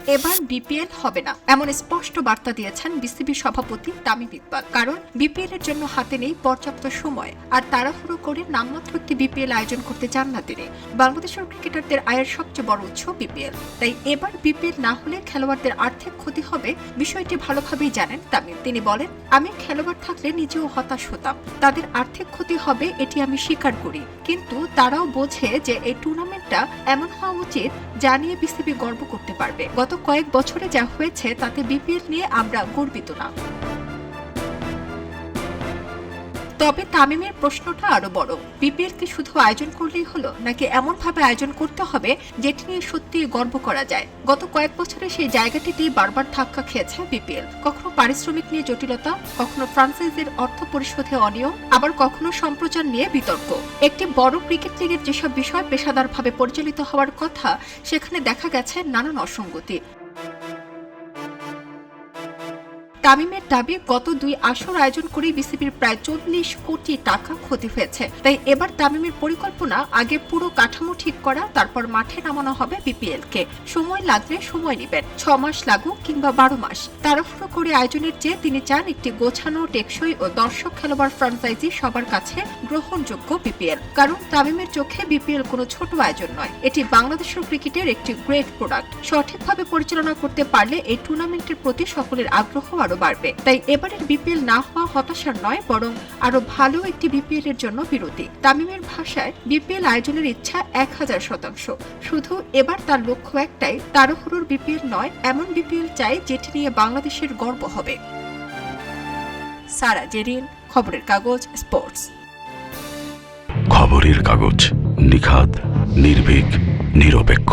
এবার বিপিএল হবে না এমন স্পষ্ট বার্তা দিয়েছেন বিসিবি সভাপতি তামিম ইকবাল। কারণ বিপিএল এর জন্য হাতে নেই পর্যাপ্ত সময়, আর তাড়াহুড়ো করে নামমাত্র একটি বিপিএল আয়োজন করতে চান না তিনি। বাংলাদেশের ক্রিকেটারদের আয়ের সবচেয়ে বড় উৎস বিপিএল, তাই এবার বিপিএল না হলে খেলোয়াড়দের আর্থিক ক্ষতি হবে বিষয়টি ভালোভাবেই জানেন তামিম। তিনি বলেন, আমি খেলোয়াড় থাকলে নিজেও হতাশ হতাম, তাদের আর্থিক ক্ষতি হবে এটি আমি স্বীকার করি, কিন্তু তারাও বোঝে যে এই টুর্নামেন্টটা এমন হওয়া উচিত যা নিয়ে বিসিবি গর্ব করতে পারবে। গত কয়েক বছরে যা হয়েছে তাতে বিপিএল নিয়ে আমরা গর্বিত না। তবে তামিমের প্রশ্নটা আরো বড়, বিপিএল কি শুধু আয়োজন করলেই হলো, নাকি এমন ভাবে আয়োজন করতে হবে যেটি নিয়ে সত্যি গর্ব করা যায়? গত কয়েক বছরে সেই জায়গাটিতে বারবার ধাক্কা খেয়েছে বিপিএল। কখনো পারিশ্রমিক নিয়ে জটিলতা, কখনো ফ্রাঞ্চাইজির অর্থ পরিশোধে অনিয়ম, আবার কখনো সম্প্রচার নিয়ে বিতর্ক। একটি বড় ক্রিকেট লিগের যেসব বিষয় পেশাদারভাবে পরিচালিত হওয়ার কথা, সেখানে দেখা গেছে নানান অসঙ্গতি। তামিমের দাবি, গত 2 আসর আয়োজন করে বিসিবির প্রায় 40 কোটি টাকা ক্ষতি হয়েছে। তাই এবার তামিমের পরিকল্পনা আগে পুরো কাঠামো ঠিক করা, তারপর মাঠে নামানো হবে বিপিএল কে। সময় লাগলে সময় নেবেন, 6 মাস লাগুক কিংবা 12 মাস। তাড়াহুড়ো করে আয়োজনের চেয়ে তিনি চান একটি গোছানো, টেকসই ও দর্শক খেলোয়াড় ফ্র্যাঞ্চাইজি সবার কাছে গ্রহণযোগ্য বিপিএল। কারণ তামিমের চোখে বিপিএল কোনো ছোট আয়োজন নয়, এটি বাংলাদেশের ক্রিকেটের একটি গ্রেট প্রোডাক্ট। সঠিকভাবে পরিচালনা করতে পারলে এই টুর্নামেন্টের প্রতি সকলের আগ্রহ বাড়বে। তাই এবারের বিপিএল না হওয়া হতাশার নয়, বরং আরো ভালো একটি বিপিএল এর জন্য বিরতি। তামিমের ভাষায়, বিপিএল আয়োজনের ইচ্ছা 1000%। শুধু এবার তার লক্ষ্য একটাই, তাড়াহুড়োর বিপিএল নয়, এমন বিপিএল চাই যেটি নিয়ে বাংলাদেশের গর্ব হবে। সারা জেরিন, খবরের কাগজ, স্পোর্টস। খবরের কাগজ, নিখাত, নির্ভীক, নিরপেক্ষ।